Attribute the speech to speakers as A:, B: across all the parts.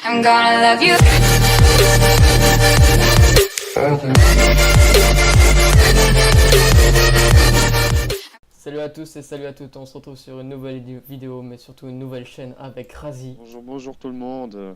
A: I'm gonna love you.
B: Salut à tous et salut à toutes, on se retrouve sur une nouvelle vidéo, mais surtout une nouvelle chaîne avec Razi
C: Bonjour, bonjour tout le monde.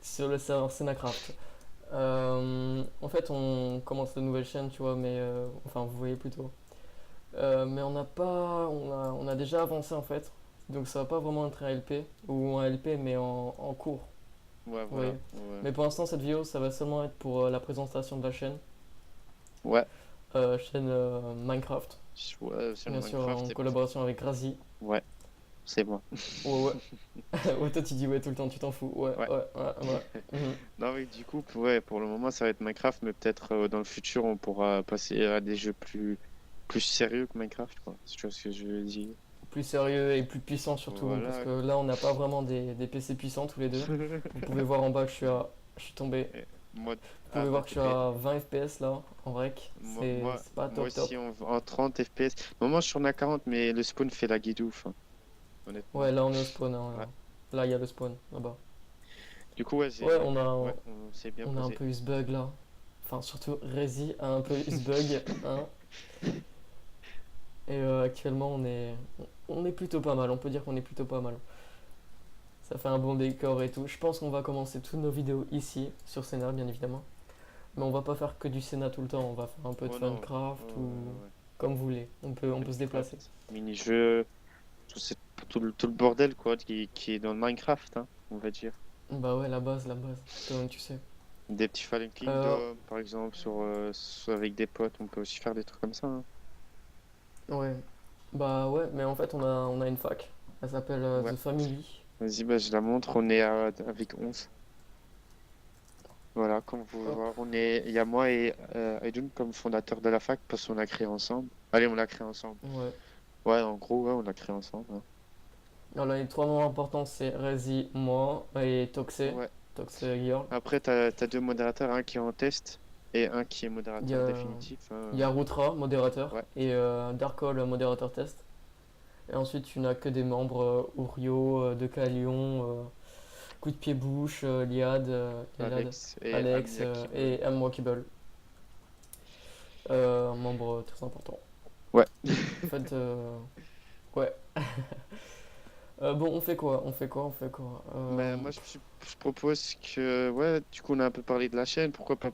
B: sur le serveur Senacraft. En fait, on commence la nouvelle chaîne, tu vois, mais enfin, vous voyez plutôt. Mais on n'a pas, on a déjà avancé en fait, donc ça va pas vraiment être un LP ou un LP, mais en cours.
C: Ouais,
B: Vous
C: voilà.
B: voyez. Mais pour l'instant, cette vidéo, ça va seulement être pour la présentation de la chaîne,
C: Ouais,
B: chaîne Minecraft,
C: ouais, sur le
B: bien sûr en
C: Minecraft.
B: collaboration avec Razi.
C: Ouais, c'est moi.
B: Ouais, ouais. Ouais, toi tu dis ouais tout le temps, tu t'en fous. Ouais,
C: Ouais.
B: ouais, ouais, ouais. Mhm.
C: Non, mais du coup, ouais, pour le moment, ça va être Minecraft, mais peut-être dans le futur, on pourra passer à des jeux plus sérieux que Minecraft, quoi. Si tu vois ce que je veux dire.
B: Plus sérieux et plus puissant surtout, parce
C: Voilà.
B: que là on n'a pas vraiment des PC puissants tous les deux. Vous pouvez voir en bas que je suis tombé.
C: Et moi,
B: Vous
C: ah,
B: pouvez
C: bah,
B: voir que je suis à 20 FPS là, en rec.
C: moi, moi,
B: C'est pas
C: moi
B: top top.
C: aussi en 30 FPS. Moi, je suis en à 40, mais le spawn fait la guidouf, hein, honnêtement.
B: Ouais, là on est au spawn, hein,
C: Ouais.
B: là il y a le spawn, là-bas.
C: Du coup, ouais,
B: Ouais,
C: ouais, on s'est bien
B: on a un
C: posé.
B: peu eu ce bug là. Enfin, surtout Rezi a un peu eu ce bug, hein. Et actuellement on est plutôt pas mal, on peut dire qu'on est plutôt pas mal. Ça fait un bon décor et tout. Je pense qu'on va commencer toutes nos vidéos ici, sur Sénat bien évidemment. Mais on va pas faire que du Sénat tout le temps, on va faire un peu de
C: Oh non.
B: Funcraft ou
C: Ouais.
B: comme vous voulez. On peut se déplacer.
C: Minecraft, mini-jeux, tout le bordel quoi qui est dans le Minecraft, hein, on va dire.
B: Bah ouais, la base, toi-même tu sais.
C: Des petits Fallen
B: Euh,
C: Kingdom, par exemple, avec des potes, on peut aussi faire des trucs comme ça, hein.
B: ouais, bah ouais, mais en fait on a une fac. Elle s'appelle
C: Ouais,
B: The Family.
C: vas-y, bah, je la montre, on est avec 11. Voilà, comme vous pouvez
B: Hop,
C: voir, il y a moi et Aydun comme fondateur de la fac parce qu'on a créé ensemble. Allez, on l'a créé ensemble.
B: ouais.
C: Ouais, en gros, ouais, on l'a créé ensemble, hein.
B: Alors là, les trois noms importants c'est Rezi, moi et Toxé.
C: Ouais.
B: Toxé Girl.
C: Après, t'as deux modérateurs, un qui est en test et un qui est
B: Il y
C: modérateur
B: a,
C: définitif, hein.
B: il y a Rutra, modérateur,
C: Ouais.
B: et Darkol, modérateur test. Et ensuite, tu n'as que des membres Urio, Decalion, Coup de pied bouche, Liad,
C: Alex et
B: Alex
C: Amia qui veulent.
B: et M. Walkable. Un membre très important.
C: Ouais.
B: En fait, ouais. Bon, on fait quoi? On fait quoi? On fait quoi?
C: Mais moi, je propose que, ouais, du coup, on a un peu parlé de la chaîne. Pourquoi pas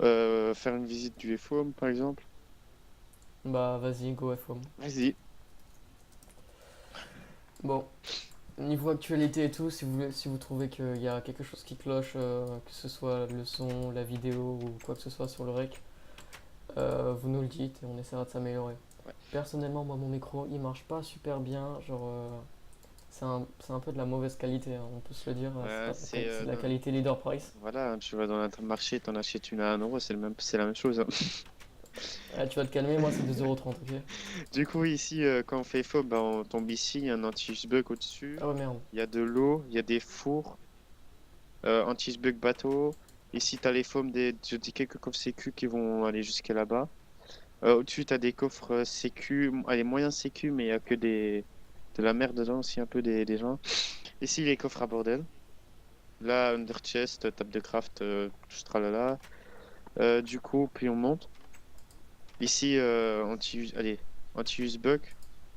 C: faire une visite du FOM, par exemple?
B: Bah, vas-y, go FOM.
C: Vas-y.
B: Bon, niveau actualité et tout, si vous trouvez qu'il y a quelque chose qui cloche, que ce soit le son, la vidéo ou quoi que ce soit sur le rec, vous nous le dites et on essaiera de s'améliorer.
C: Ouais.
B: Personnellement, moi, mon micro, il marche pas super bien. Genre, c'est un peu de la mauvaise qualité, hein, on peut se le dire. C'est de la qualité leader price.
C: Voilà, hein, tu vas dans l'intermarché, t'en achètes une à 1 euro, c'est la même chose, hein.
B: Ah, tu vas te calmer, moi, c'est 2,30 €, ok?
C: Du coup, ici, quand on fait FOM, bah, on tombe ici, il y a un anti-bug au-dessus.
B: Ah ouais, merde.
C: Il y a de l'eau, il y a des fours, anti-bug bateau. Ici, t'as les FOM je dis quelques coffres sécu qui vont aller jusqu'à là-bas. Au-dessus, t'as des coffres sécu, allez, moyens sécu, mais il y a que de la merde dedans aussi, un peu des gens. Ici, les coffres à bordel. Là, Under Chest, table de craft, tout ce tralala. Du coup, puis on monte. Ici, anti-use bug.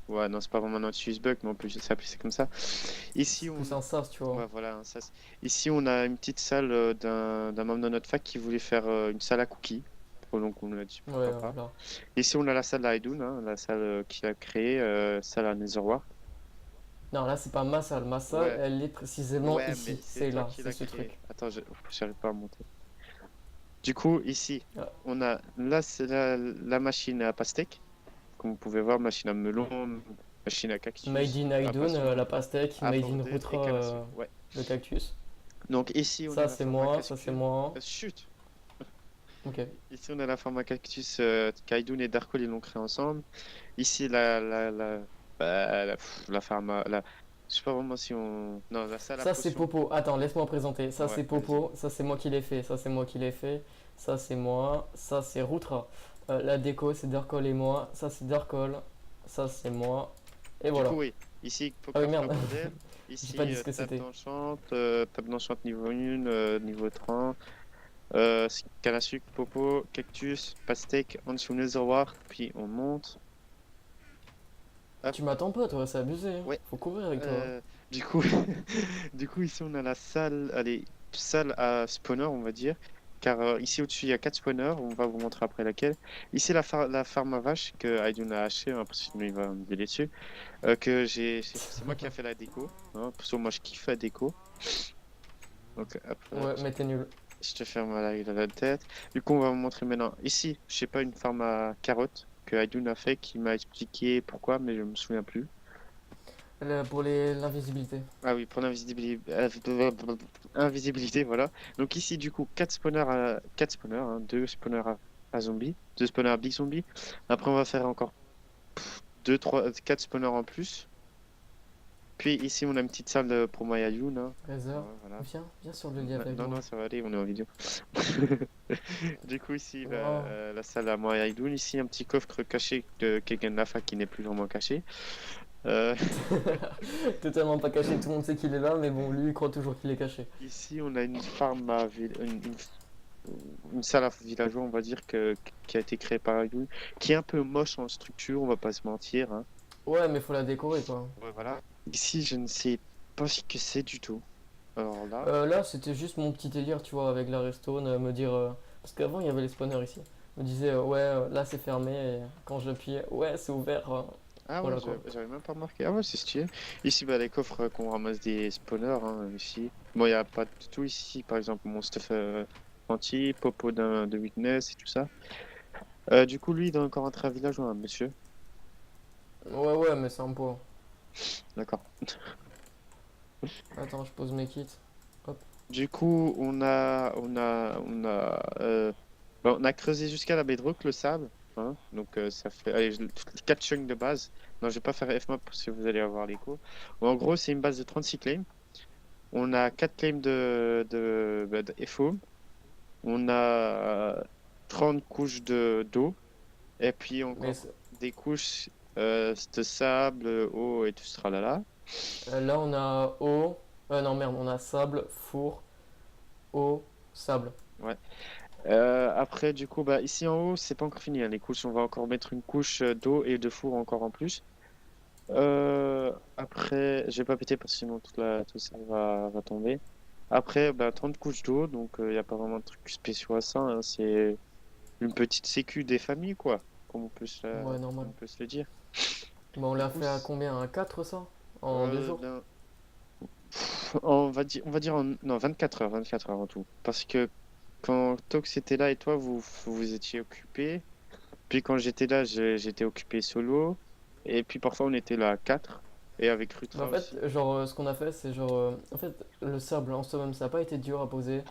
C: Ouais, non, c'est pas vraiment un anti-use bug, mais on peut s'appeler ça comme ça. Ici,
B: C'est plus un sas, tu vois.
C: ouais, voilà, ici, on a une petite salle d'un membre de notre fac qui voulait faire une salle à cookies. Donc, on a dit
B: Ouais,
C: pourquoi pas.
B: voilà.
C: Ici, on a la salle d'Aidun, hein, la salle qu'il a créée, salle à Netherward.
B: Non, là, c'est pas ma salle. Ma salle,
C: Ouais,
B: elle est précisément
C: ouais, mais
B: ici.
C: c'est
B: C'est
C: toi
B: là,
C: qui
B: c'est
C: l'as
B: ce
C: créée.
B: truc.
C: Attends, j'arrive pas à monter. Du coup, ici,
B: Ah.
C: on a là, c'est la machine à pastèque. Comme vous pouvez voir, machine à melon, machine à
B: Made
C: cactus,
B: in
C: à
B: Aidun,
C: poisson,
B: la pastèque.
C: à
B: Made in
C: bordel et
B: Rutra,
C: canne à sucre. Ouais.
B: le cactus.
C: Donc ici, on a
B: Ça,
C: la
B: c'est
C: forme à
B: moi, ça, c'est
C: cactus.
B: moi.
C: Chut!
B: Ok.
C: Ici, on a la forme à cactus qu'Aidun et Darkol ils l'ont créé ensemble. Ici, la pharma, je sais pas vraiment si on. Non, la salle à
B: Ça, c'est
C: potion.
B: Popo. Attends, laisse-moi présenter. Ça,
C: Ouais,
B: c'est
C: vas-y.
B: Popo. Ça, c'est moi qui l'ai fait. Ça, c'est moi qui l'ai fait. Ça, c'est moi. Ça, c'est Rutra. La déco, c'est Darkol et moi. Ça, c'est Darkol. Ça, c'est moi. Et
C: Du
B: voilà.
C: coup, oui. Ici,
B: Ah oui,
C: Coffre à
B: merde.
C: bordel.
B: J'ai
C: Ici,
B: pas dit ce que c'était.
C: table d'enchant niveau 1, niveau 30. Canne à sucre, popo, cactus, pastèque, en dessous netherwart, puis on monte. Hop,
B: Tu m'attends pas, toi, c'est abusé, hein.
C: ouais.
B: Faut courir avec toi.
C: Euh, du coup, du coup, ici on a la salle, allez, salle à spawner, on va dire. Car ici au-dessus, il y a 4 spawners, on va vous montrer après laquelle. Ici, la farm à vache que Aydun a haché, hein, parce que sinon il va me gueuler dessus. C'est moi qui a fait la déco, hein, parce que moi je kiffe la déco. Donc, hop,
B: Ouais, mais t'es nul.
C: je te ferme la tête. Du coup, on va vous montrer maintenant. Ici, je sais pas, une farm à carottes que Aydun a fait, qui m'a expliqué pourquoi, mais je me souviens plus.
B: Pour l'invisibilité.
C: Ah oui, pour l'invisibilité, invisibilité, voilà. Donc ici, du coup, 4 spawners, hein, 2 spawners à zombies, 2 spawners à big zombies. Après, on va faire encore 2, 3, 4 spawners en plus. Puis ici, on a une petite salle pour moi et Ayoun, hein.
B: Razer,
C: Voilà.
B: viens sur le lit avec
C: Non,
B: moi.
C: non, ça va aller, on est en vidéo. Du coup, ici,
B: Wow.
C: la salle à moi et Aïdoun. Ici, un petit coffre caché de quelqu'un de la fac qui n'est plus vraiment caché. Euh,
B: Totalement pas caché, tout le monde sait qu'il est là, mais bon, lui il croit toujours qu'il est caché.
C: Ici, on a une farm une salle à villageois, on va dire, qui a été créée par Aïdoun, qui est un peu moche en structure, on va pas se mentir, hein.
B: Ouais, mais faut la décorer quoi.
C: Ouais, voilà. Ici, je ne sais pas ce que c'est du tout. Alors là,
B: Là, c'était juste mon petit délire, tu vois, avec la redstone, me dire. Parce qu'avant, il y avait les spawners ici. Me disait, ouais, là c'est fermé, et quand j'appuyais, ouais, c'est ouvert.
C: ah ouais,
B: Voilà quoi.
C: j'avais même pas remarqué. Ah ouais, c'est stylé. Ici, bah, les coffres qu'on ramasse des spawners, hein, ici. Bon, il n'y a pas de tout ici. Par exemple, mon stuff anti, popo de witness et tout ça. Du coup, lui, il doit encore entrer à village, hein, monsieur.
B: Ouais, ouais, mais c'est un pot.
C: D'accord.
B: Attends, je pose mes kits. Hop.
C: Du coup, on a creusé jusqu'à la bedrock le sable. Hein, donc, ça fait allez, 4 chunks de base. Non, je vais pas faire Fmap parce que vous allez avoir l'écho. En gros, c'est une base de 36 claims. On a 4 claims de FO. On a 30 couches d'eau. Et puis
B: Mais
C: encore des couches de sable, eau et tout ce tralala.
B: là, on a eau. Non, merde, on a sable, four, eau, sable.
C: Ouais. Après, du coup, bah, ici en haut, c'est pas encore fini, hein, les couches. On va encore mettre une couche d'eau et de four encore en plus. Après, je vais pas péter parce que sinon tout ça va tomber. Après, bah, 30 couches d'eau, donc il n'y a pas vraiment de truc spécial à ça, hein. C'est une petite sécu des familles, quoi,
B: Ouais,
C: comme
B: normal.
C: on peut se le dire.
B: Bon, on
C: Du
B: l'a
C: coup,
B: fait à combien? À 4 ça? En 2 jours?
C: ben, on va dire non, 24 heures en tout. Parce que quand Tox était là et toi, vous étiez occupés. Puis quand j'étais là, j'étais occupé solo. Et puis parfois, on était là à 4. Et avec
B: Bah, en
C: Rutra
B: fait,
C: aussi.
B: genre, ce qu'on a fait, c'est genre. En fait, le sable en soi-même, ça n'a pas été dur à poser.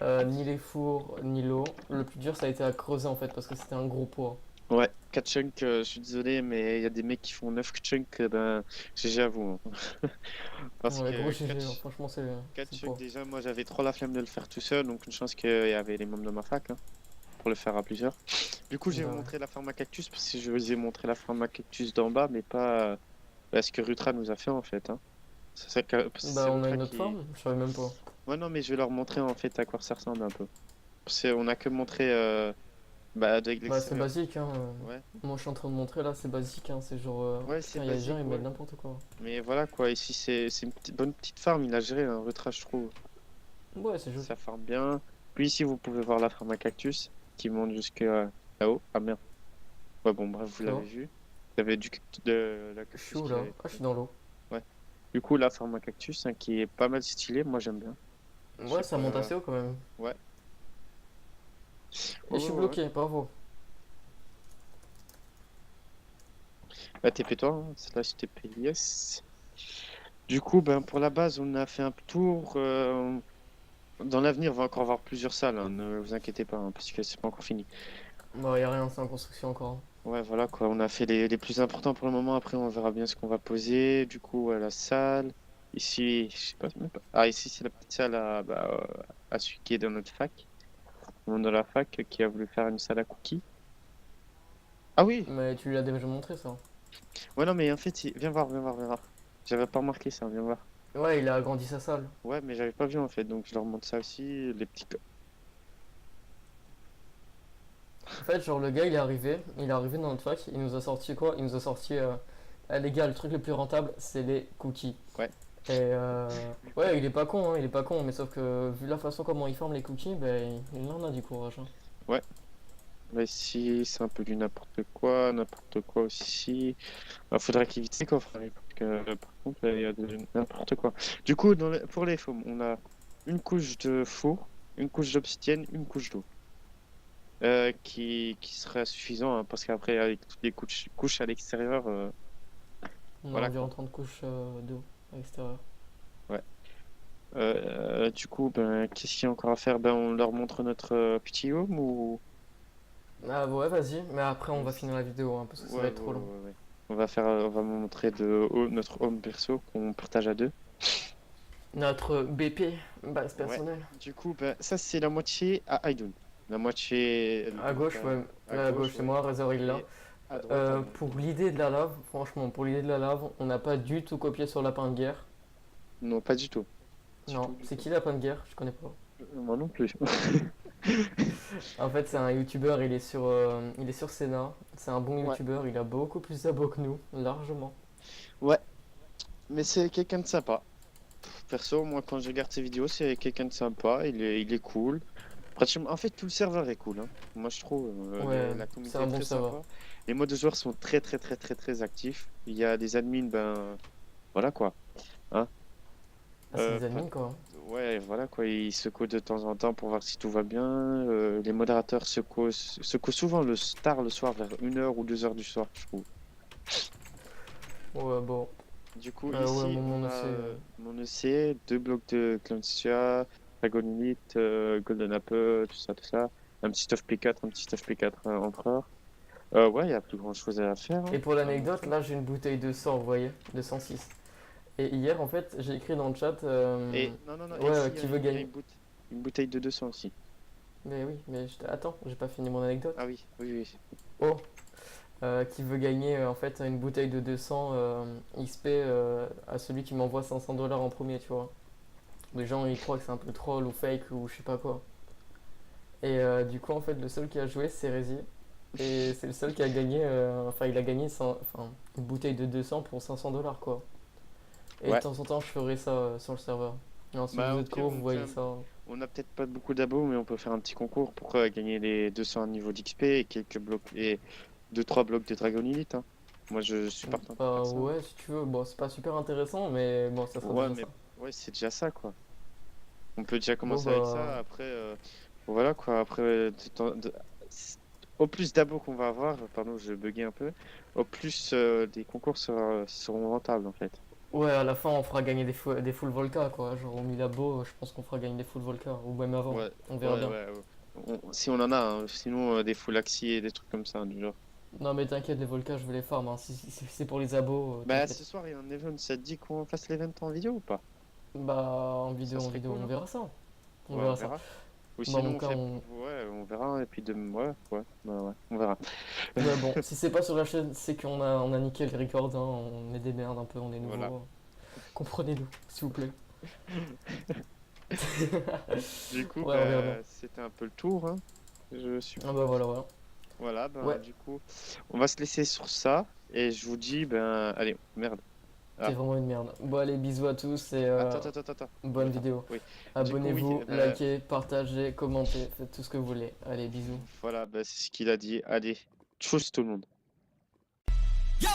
B: Ni les fours, ni l'eau. Le plus dur, ça a été à creuser en fait, parce que c'était un gros pot.
C: Ouais, 4 chunks, je suis désolé, mais il y a des mecs qui font 9 chunks, ben, GG à vous, hein. Parce
B: Ouais, gros
C: que
B: GG, hein. Franchement,
C: 4
B: c'est
C: chunks,
B: pot.
C: déjà, moi j'avais trop la flemme de le faire tout seul. Donc une chance qu'il y avait les membres de ma fac, hein, pour le faire à plusieurs. Du coup, j'ai
B: Bah, ouais.
C: montré la forme à cactus parce que je vous ai montré la forme à cactus d'en bas, mais pas ce que Rutra nous a fait en fait, hein. C'est
B: Bah, on a
C: Rutra
B: une autre
C: qui.
B: forme? Je savais même pas.
C: Ouais, non, mais je vais leur montrer en fait à quoi ça ressemble un peu. On a que montré bah, de
B: Bah, c'est
C: l'extérieur.
B: basique, hein.
C: Ouais,
B: Moi, je suis en train de montrer là, c'est basique, hein. C'est genre.
C: ouais, c'est
B: Putain, il y a des gens,
C: basique,
B: ils mettent
C: ouais.
B: n'importe quoi.
C: Mais voilà quoi, ici c'est une bonne petite farm, il a géré un Rutra, je trouve.
B: Ouais, c'est joli.
C: Ça farme bien. Puis ici, vous pouvez voir la farm à cactus qui monte jusqu'à là-haut. Ah merde. Ouais, bon, bref, vous
B: Tu
C: l'avez
B: vois?
C: vu. Vous avez de la
B: Je suis
C: cactus
B: où
C: qui
B: là?
C: avait
B: Ah, je
C: pris.
B: suis dans l'eau.
C: Ouais. Du coup, la farm à cactus, hein, qui est pas mal stylée, moi j'aime bien. Je
B: Ouais,
C: sais
B: ça monte
C: pas.
B: assez haut quand même.
C: Ouais.
B: Et
C: Ouais,
B: je suis
C: ouais, ouais.
B: bloqué, bravo.
C: Bah, TP-toi, hein. Slash TP, yes. Du coup, ben, pour la base, on a fait un tour. Dans l'avenir, on va encore voir plusieurs salles, hein, ne vous inquiétez pas, hein, parce que c'est pas encore fini.
B: Bah, y a rien, c'est en construction encore.
C: Ouais, voilà quoi, on a fait les plus importants pour le moment. Après, on verra bien ce qu'on va poser. Du coup, la salle. Ici, je sais pas, même pas. Ah, ici, c'est la petite salle à celui qui est dans notre fac. Le monde de la fac qui a voulu faire une salle à cookies. Ah oui!
B: Mais tu lui as déjà montré ça.
C: Ouais, non, mais en fait, viens voir, viens voir, viens voir. J'avais pas remarqué ça, viens voir.
B: Ouais, il a agrandi sa salle.
C: Ouais, mais j'avais pas vu en fait, donc je leur montre ça aussi, les petits.
B: En fait, genre, le gars, il est arrivé dans notre fac, il nous a sorti quoi? Il nous a sorti, les gars, le truc le plus rentable, c'est les cookies.
C: Ouais.
B: Et ouais, il est pas con, hein, il est pas con, mais sauf que vu la façon comment il forme les cookies, ben, il en a du courage, hein.
C: Ouais. Là, ici, c'est un peu du n'importe quoi aussi. Il faudrait qu'il évite ses coffres, hein, parce que par contre, il y a de n'importe quoi. Du coup, pour les foams, on a une couche de four, une couche d'obsidienne, une couche d'eau. Qui serait suffisant, hein, parce qu'après, avec toutes les couches à l'extérieur,
B: On a
C: voilà
B: environ
C: quoi.
B: 30 couches d'eau à l'extérieur.
C: Ouais. Du coup, ben, qu'est-ce qu'il y a encore à faire? Ben, on leur montre notre petit home ou.
B: Ah ouais, vas-y, mais après on va
C: Ouais,
B: finir la vidéo, hein, parce que ça va être trop long.
C: ouais. On va montrer notre home perso qu'on partage à deux.
B: Notre BP, base
C: Ouais.
B: personnelle.
C: Du coup, ben, ça c'est la moitié à Aidun. La moitié
B: À gauche, ouais,
C: à
B: là à gauche
C: gauche,
B: c'est
C: ouais.
B: moi, Razorilla.
C: Et à droite à moi.
B: Pour l'idée de la lave, franchement, pour l'idée de la lave, on n'a pas du tout copié sur Lapin de Guerre.
C: Non, pas du tout. Du
B: Non,
C: tout, du
B: c'est
C: tout.
B: qui Lapin de Guerre? Je connais pas.
C: Moi non plus.
B: En fait, c'est un youtubeur, il est sur Sénat. C'est un bon
C: Ouais.
B: youtubeur, il a beaucoup plus d'abos que nous, largement.
C: Ouais. Mais c'est quelqu'un de sympa. Perso, moi, quand je regarde ses vidéos, c'est quelqu'un de sympa. Il est cool. Pratiquement, en fait, tout le serveur est cool, hein. Moi, je trouve
B: Ouais,
C: la
B: c'est
C: communauté
B: un
C: est
B: bon
C: très
B: serveur.
C: sympa. Les modes de joueurs sont très actifs. Il y a des admins, ben voilà quoi. Hein.
B: Ah, c'est
C: Euh,
B: des
C: pas-
B: admins quoi.
C: ouais, voilà quoi. Ils secouent de temps en temps pour voir si tout va bien. Les modérateurs secouent souvent le soir vers 1 h ou 2 h du soir, je trouve.
B: Ouais, bon.
C: Du coup,
B: Ouais,
C: ici,
B: mon
C: on
B: aussi.
C: a mon EC, 2 blocs de Clancia, Dragon Elite, Golden Apple, tout ça. Un petit stuff P4, un petit stuff P4 Empereur. Ouais, il y a plus grand chose à faire,
B: Et
C: hein,
B: pour
C: à
B: l'anecdote,
C: montrer.
B: là j'ai une bouteille de 100, vous voyez, de 106. Et hier, en fait, j'ai écrit dans le chat,
C: Et non, et
B: ouais,
C: ici,
B: qui veut
C: il y a
B: gagner.
C: une bouteille de 200 aussi.
B: Mais oui, mais attends, j'ai pas fini mon anecdote.
C: Ah oui, oui.
B: Oh, qui veut gagner en fait une bouteille de 200 XP à celui qui m'envoie 500 $ en premier, tu vois. Les gens ils croient que c'est un peu troll ou fake ou je sais pas quoi. Et du coup, en fait, le seul qui a joué c'est Rési. Et c'est le seul qui a gagné, enfin, il a gagné une bouteille de 200 pour 500 $ quoi. Et de
C: Ouais.
B: temps en temps, je ferai ça sur le serveur. Alors, si
C: Bah,
B: vous
C: au
B: êtes
C: pire,
B: court, vous voyez ça.
C: on a peut-être pas beaucoup d'abos, mais on peut faire un petit concours pour gagner les 200 niveaux d'XP et quelques blocs et 2 3 blocs de Dragon Elite, hein. Moi, je suis partant pour
B: Bah
C: faire ça, hein.
B: ouais, si tu veux. Bon, c'est pas super intéressant, mais bon, ça sera
C: Ouais,
B: déjà
C: mais
B: ça.
C: ouais, c'est déjà ça, quoi. On peut déjà
B: Bon,
C: commencer avec
B: bah.
C: ça. Après, voilà quoi. Après, au plus d'abos qu'on va avoir, pardon, je buguais un peu, au plus des concours seront rentables en fait.
B: Ouais, à la fin, on fera gagner des full Volca, quoi. Genre, au Milabo, je pense qu'on fera gagner des full Volca. Ou même avant.
C: Ouais,
B: On verra bien.
C: ouais. Si on en a, hein. Sinon des full axi et des trucs comme ça, du genre.
B: Non, mais t'inquiète, les Volca, je vais les farm, hein. Si c'est pour les abos,
C: Bah, ce
B: t'inquiète.
C: soir, il y a un event. Ça te dit qu'on fasse l'event en vidéo ou pas?
B: Bah,
C: Ça
B: en
C: serait
B: vidéo,
C: cool,
B: on
C: hein.
B: verra ça. On
C: Ouais, on
B: verra ça.
C: verra. Ou
B: Dans
C: sinon,
B: mon cas, on.
C: ouais, on verra. Et puis, ouais, on verra.
B: Ouais, bon, si c'est pas sur la chaîne, c'est qu'on a niqué le record, hein. On est des merdes un peu, on est
C: Voilà.
B: nouveau. Comprenez-nous, s'il vous plaît.
C: Du coup,
B: Ouais, on verra bien.
C: bah, c'était un peu le tour, hein, je
B: Ah bah
C: suppose.
B: voilà, voilà.
C: Voilà, ben
B: Ouais,
C: du coup, on va se laisser sur ça. Et je vous dis, ben, allez, merde.
B: t'es
C: Ah,
B: vraiment une merde. Bon, allez, bisous à tous et
C: attends.
B: bonne vidéo.
C: Oui. Du coup, oui,
B: Abonnez-vous, likez, partagez, commentez, faites tout ce que vous voulez. Allez, bisous.
C: voilà, ben, c'est ce qu'il a dit. Allez, tchuss tout le monde.
A: Yo!